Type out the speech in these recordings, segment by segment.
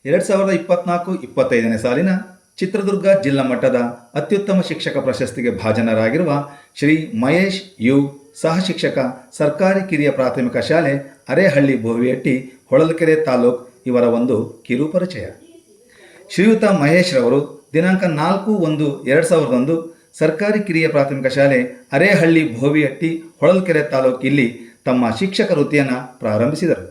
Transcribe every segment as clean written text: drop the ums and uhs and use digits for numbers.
2024-25ನೇ ಸಾಲಿನ ಚಿತ್ರದುರ್ಗ ಜಿಲ್ಲಾ ಮಟ್ಟದ ಅತ್ಯುತ್ತಮ ಶಿಕ್ಷಕ ಪ್ರಶಸ್ತಿಗೆ ಭಾಜನರಾಗಿರುವ ಶ್ರೀ ಮಹೇಶ್ ಯು, ಸಹ ಶಿಕ್ಷಕ, ಸರ್ಕಾರಿ ಕಿರಿಯ ಪ್ರಾಥಮಿಕ ಶಾಲೆ ಅರೇಹಳ್ಳಿ ಬೋವಿಹಟ್ಟಿ, ಹೊಳಲ್ಕೆರೆ ತಾಲೂಕು ಇವರ ಒಂದು ಕಿರು ಪರಿಚಯ. ಶ್ರೀಯುತ ಮಹೇಶ್ ರವರು ದಿನಾಂಕ 4/1/2001 ಸರ್ಕಾರಿ ಕಿರಿಯ ಪ್ರಾಥಮಿಕ ಶಾಲೆ ಅರೇಹಳ್ಳಿ ಬೋವಿಹಟ್ಟಿ, ಹೊಳಲ್ಕೆರೆ ತಾಲೂಕು ಇಲ್ಲಿ ತಮ್ಮ ಶಿಕ್ಷಕ ವೃತ್ತಿಯನ್ನು ಪ್ರಾರಂಭಿಸಿದರು.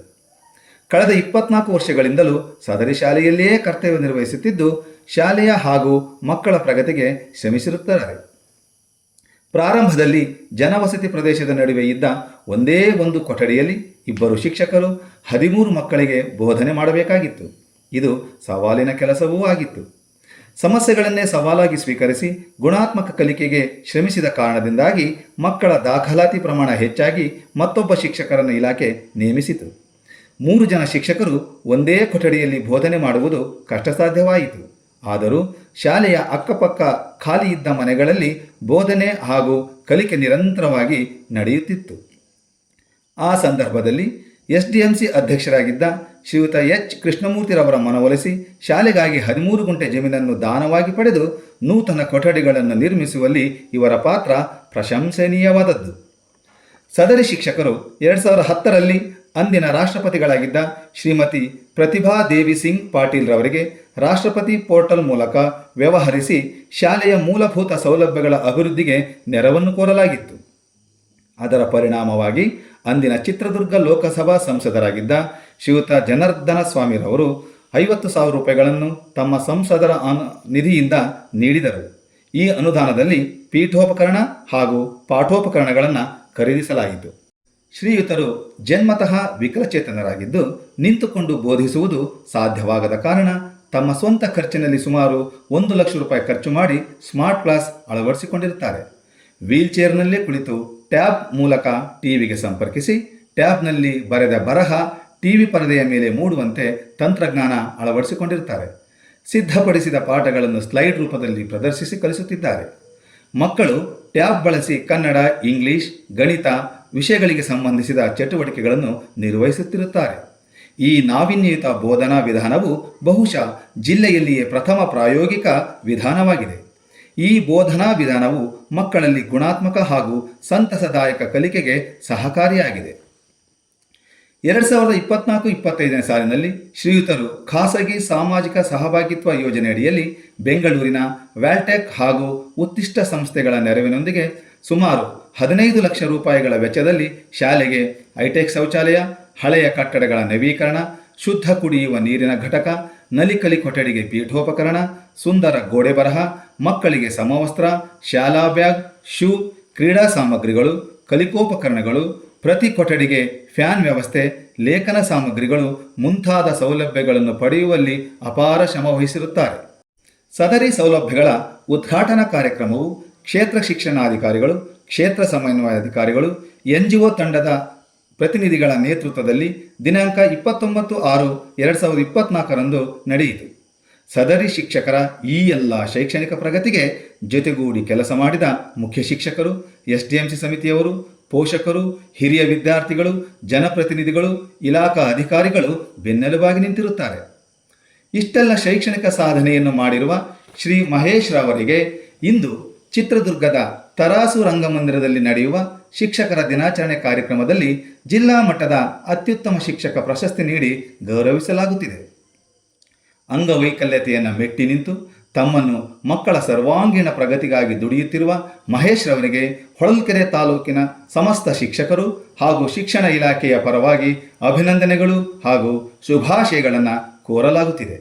ಕಳೆದ 24 ವರ್ಷಗಳಿಂದಲೂ ಸದರಿ ಶಾಲೆಯಲ್ಲಿಯೇ ಕರ್ತವ್ಯ ನಿರ್ವಹಿಸುತ್ತಿದ್ದು ಶಾಲೆಯ ಹಾಗೂ ಮಕ್ಕಳ ಪ್ರಗತಿಗೆ ಶ್ರಮಿಸಿರುತ್ತಾರೆ. ಪ್ರಾರಂಭದಲ್ಲಿ ಜನವಸತಿ ಪ್ರದೇಶದ ನಡುವೆ ಇದ್ದ ಒಂದೇ ಒಂದು ಕೊಠಡಿಯಲ್ಲಿ 2 ಶಿಕ್ಷಕರು 13 ಮಕ್ಕಳಿಗೆ ಬೋಧನೆ ಮಾಡಬೇಕಾಗಿತ್ತು. ಇದು ಸವಾಲಿನ ಕೆಲಸವೂ ಆಗಿತ್ತು. ಸಮಸ್ಯೆಗಳನ್ನೇ ಸವಾಲಾಗಿ ಸ್ವೀಕರಿಸಿ ಗುಣಾತ್ಮಕ ಕಲಿಕೆಗೆ ಶ್ರಮಿಸಿದ ಕಾರಣದಿಂದಾಗಿ ಮಕ್ಕಳ ದಾಖಲಾತಿ ಪ್ರಮಾಣ ಹೆಚ್ಚಾಗಿ ಮತ್ತೊಬ್ಬ ಶಿಕ್ಷಕರನ್ನು ಇಲಾಖೆ ನೇಮಿಸಿತು. 3 ಜನ ಶಿಕ್ಷಕರು ಒಂದೇ ಕೊಠಡಿಯಲ್ಲಿ ಬೋಧನೆ ಮಾಡುವುದು ಕಷ್ಟಸಾಧ್ಯವಾಯಿತು. ಆದರೂ ಶಾಲೆಯ ಅಕ್ಕಪಕ್ಕ ಖಾಲಿ ಇದ್ದ ಮನೆಗಳಲ್ಲಿ ಬೋಧನೆ ಹಾಗೂ ಕಲಿಕೆ ನಿರಂತರವಾಗಿ ನಡೆಯುತ್ತಿತ್ತು. ಆ ಸಂದರ್ಭದಲ್ಲಿ SDMC ಅಧ್ಯಕ್ಷರಾಗಿದ್ದ ಶ್ರೀಯುತ ಎಚ್ ಕೃಷ್ಣಮೂರ್ತಿರವರ ಮನವೊಲಿಸಿ ಶಾಲೆಗಾಗಿ 13 ಗುಂಟೆ ಜಮೀನನ್ನು ದಾನವಾಗಿ ಪಡೆದು ನೂತನ ಕೊಠಡಿಗಳನ್ನು ನಿರ್ಮಿಸುವಲ್ಲಿ ಇವರ ಪಾತ್ರ ಪ್ರಶಂಸನೀಯವಾದದ್ದು. ಸದರಿ ಶಿಕ್ಷಕರು 2010ರಲ್ಲಿ ಅಂದಿನ ರಾಷ್ಟ್ರಪತಿಗಳಾಗಿದ್ದ ಶ್ರೀಮತಿ ಪ್ರತಿಭಾ ದೇವಿ ಸಿಂಗ್ ಪಾಟೀಲ್ ರವರಿಗೆ ರಾಷ್ಟ್ರಪತಿ ಪೋರ್ಟಲ್ ಮೂಲಕ ವ್ಯವಹರಿಸಿ ಶಾಲೆಯ ಮೂಲಭೂತ ಸೌಲಭ್ಯಗಳ ಅಭಿವೃದ್ಧಿಗೆ ನೆರವನ್ನು ಕೋರಲಾಗಿತ್ತು. ಅದರ ಪರಿಣಾಮವಾಗಿ ಅಂದಿನ ಚಿತ್ರದುರ್ಗ ಲೋಕಸಭಾ ಸಂಸದರಾಗಿದ್ದ ಶ್ರೀಯುತ ಜನಾರ್ದನ ಸ್ವಾಮಿರವರು 50,000 ರೂಪಾಯಿಗಳನ್ನು ತಮ್ಮ ಸಂಸದರ ನಿಧಿಯಿಂದ ನೀಡಿದರು. ಈ ಅನುದಾನದಲ್ಲಿ ಪೀಠೋಪಕರಣ ಹಾಗೂ ಪಾಠೋಪಕರಣಗಳನ್ನು ಖರೀದಿಸಲಾಯಿತು. ಶ್ರೀಯುತರು ಜನ್ಮತಃ ವಿಕಲಚೇತನರಾಗಿದ್ದು ನಿಂತುಕೊಂಡು ಬೋಧಿಸುವುದು ಸಾಧ್ಯವಾಗದ ಕಾರಣ ತಮ್ಮ ಸ್ವಂತ ಖರ್ಚಿನಲ್ಲಿ ಸುಮಾರು 1 ಲಕ್ಷ ರೂಪಾಯಿ ಖರ್ಚು ಮಾಡಿ ಸ್ಮಾರ್ಟ್ ಕ್ಲಾಸ್ ಅಳವಡಿಸಿಕೊಂಡಿರುತ್ತಾರೆ. ವೀಲ್ಚೇರ್ನಲ್ಲೇ ಕುಳಿತು ಟ್ಯಾಬ್ ಮೂಲಕ ಟಿವಿಗೆ ಸಂಪರ್ಕಿಸಿ ಟ್ಯಾಬ್ನಲ್ಲಿ ಬರೆದ ಬರಹ ಟಿವಿ ಪರದೆಯ ಮೇಲೆ ಮೂಡುವಂತೆ ತಂತ್ರಜ್ಞಾನ ಅಳವಡಿಸಿಕೊಂಡಿರುತ್ತಾರೆ. ಸಿದ್ಧಪಡಿಸಿದ ಪಾಠಗಳನ್ನು ಸ್ಲೈಡ್ ರೂಪದಲ್ಲಿ ಪ್ರದರ್ಶಿಸಿ ಕಲಿಸುತ್ತಿದ್ದಾರೆ. ಮಕ್ಕಳು ಟ್ಯಾಬ್ ಬಳಸಿ ಕನ್ನಡ, ಇಂಗ್ಲಿಷ್, ಗಣಿತ ವಿಷಯಗಳಿಗೆ ಸಂಬಂಧಿಸಿದ ಚಟುವಟಿಕೆಗಳನ್ನು ನಿರ್ವಹಿಸುತ್ತಿರುತ್ತಾರೆ. ಈ ನಾವೀನ್ಯಯುತ ಬೋಧನಾ ವಿಧಾನವು ಬಹುಶಃ ಜಿಲ್ಲೆಯಲ್ಲಿಯೇ ಪ್ರಥಮ ಪ್ರಾಯೋಗಿಕ ವಿಧಾನವಾಗಿದೆ. ಈ ಬೋಧನಾ ವಿಧಾನವು ಮಕ್ಕಳಲ್ಲಿ ಗುಣಾತ್ಮಕ ಹಾಗೂ ಸಂತಸದಾಯಕ ಕಲಿಕೆಗೆ ಸಹಕಾರಿಯಾಗಿದೆ. 2024-25ನೇ ಸಾಲಿನಲ್ಲಿ ಶ್ರೀಯುತರು ಖಾಸಗಿ ಸಾಮಾಜಿಕ ಸಹಭಾಗಿತ್ವ ಯೋಜನೆಯಡಿಯಲ್ಲಿ ಬೆಂಗಳೂರಿನ ವ್ಯಾಲ್ಟೆಕ್ ಹಾಗೂ ಉತ್ತಿಷ್ಟ ಸಂಸ್ಥೆಗಳ ನೆರವಿನೊಂದಿಗೆ ಸುಮಾರು 15 ಲಕ್ಷ ರೂಪಾಯಿಗಳ ವೆಚ್ಚದಲ್ಲಿ ಶಾಲೆಗೆ ಹೈಟೆಕ್ ಶೌಚಾಲಯ, ಹಳೆಯ ಕಟ್ಟಡಗಳ ನವೀಕರಣ, ಶುದ್ಧ ಕುಡಿಯುವ ನೀರಿನ ಘಟಕ, ನಲಿಕಲಿ ಕೊಠಡಿಗೆ ಪೀಠೋಪಕರಣ, ಸುಂದರ ಗೋಡೆ ಬರಹ, ಮಕ್ಕಳಿಗೆ ಸಮವಸ್ತ್ರ, ಶಾಲಾ ಬ್ಯಾಗ್, ಶೂ, ಕ್ರೀಡಾ ಸಾಮಗ್ರಿಗಳು, ಕಲಿಕೋಪಕರಣಗಳು, ಪ್ರತಿ ಕೊಠಡಿಗೆ ಫ್ಯಾನ್ ವ್ಯವಸ್ಥೆ, ಲೇಖನ ಸಾಮಗ್ರಿಗಳು ಮುಂತಾದ ಸೌಲಭ್ಯಗಳನ್ನು ಪಡೆಯುವಲ್ಲಿ ಅಪಾರ ಶ್ರಮ ವಹಿಸಿರುತ್ತಾರೆ. ಸದರಿ ಸೌಲಭ್ಯಗಳ ಉದ್ಘಾಟನಾ ಕಾರ್ಯಕ್ರಮವು ಕ್ಷೇತ್ರ ಶಿಕ್ಷಣಾಧಿಕಾರಿಗಳು, ಕ್ಷೇತ್ರ ಸಮನ್ವಯಾಧಿಕಾರಿಗಳು, NGO ತಂಡದ ಪ್ರತಿನಿಧಿಗಳ ನೇತೃತ್ವದಲ್ಲಿ ದಿನಾಂಕ 29/6/2024ರಂದು ನಡೆಯಿತು. ಸದರಿ ಶಿಕ್ಷಕರ ಈ ಎಲ್ಲ ಶೈಕ್ಷಣಿಕ ಪ್ರಗತಿಗೆ ಜೊತೆಗೂಡಿ ಕೆಲಸ ಮಾಡಿದ ಮುಖ್ಯ ಶಿಕ್ಷಕರು, SDMC ಸಮಿತಿಯವರು, ಪೋಷಕರು, ಹಿರಿಯ ವಿದ್ಯಾರ್ಥಿಗಳು, ಜನಪ್ರತಿನಿಧಿಗಳು, ಇಲಾಖಾ ಅಧಿಕಾರಿಗಳು ಬೆನ್ನೆಲುಬಾಗಿ ನಿಂತಿರುತ್ತಾರೆ. ಇಷ್ಟೆಲ್ಲ ಶೈಕ್ಷಣಿಕ ಸಾಧನೆಯನ್ನು ಮಾಡಿರುವ ಶ್ರೀ ಮಹೇಶ್ ರವರಿಗೆ ಇಂದು ಚಿತ್ರದುರ್ಗದ ತರಾಸು ರಂಗಮಂದಿರದಲ್ಲಿ ನಡೆಯುವ ಶಿಕ್ಷಕರ ದಿನಾಚರಣೆ ಕಾರ್ಯಕ್ರಮದಲ್ಲಿ ಜಿಲ್ಲಾ ಮಟ್ಟದ ಅತ್ಯುತ್ತಮ ಶಿಕ್ಷಕ ಪ್ರಶಸ್ತಿ ನೀಡಿ ಗೌರವಿಸಲಾಗುತ್ತಿದೆ. ಅಂಗವೈಕಲ್ಯತೆಯನ್ನು ಮೆಟ್ಟಿ ನಿಂತು ತಮ್ಮನ್ನು ಮಕ್ಕಳ ಸರ್ವಾಂಗೀಣ ಪ್ರಗತಿಗಾಗಿ ದುಡಿಯುತ್ತಿರುವ ಮಹೇಶ್ ರವರಿಗೆ ಹೊಳಲ್ಕೆರೆ ತಾಲೂಕಿನ ಸಮಸ್ತ ಶಿಕ್ಷಕರು ಹಾಗೂ ಶಿಕ್ಷಣ ಇಲಾಖೆಯ ಪರವಾಗಿ ಅಭಿನಂದನೆಗಳು ಹಾಗೂ ಶುಭಾಶಯಗಳನ್ನು ಕೋರಲಾಗುತ್ತಿದೆ.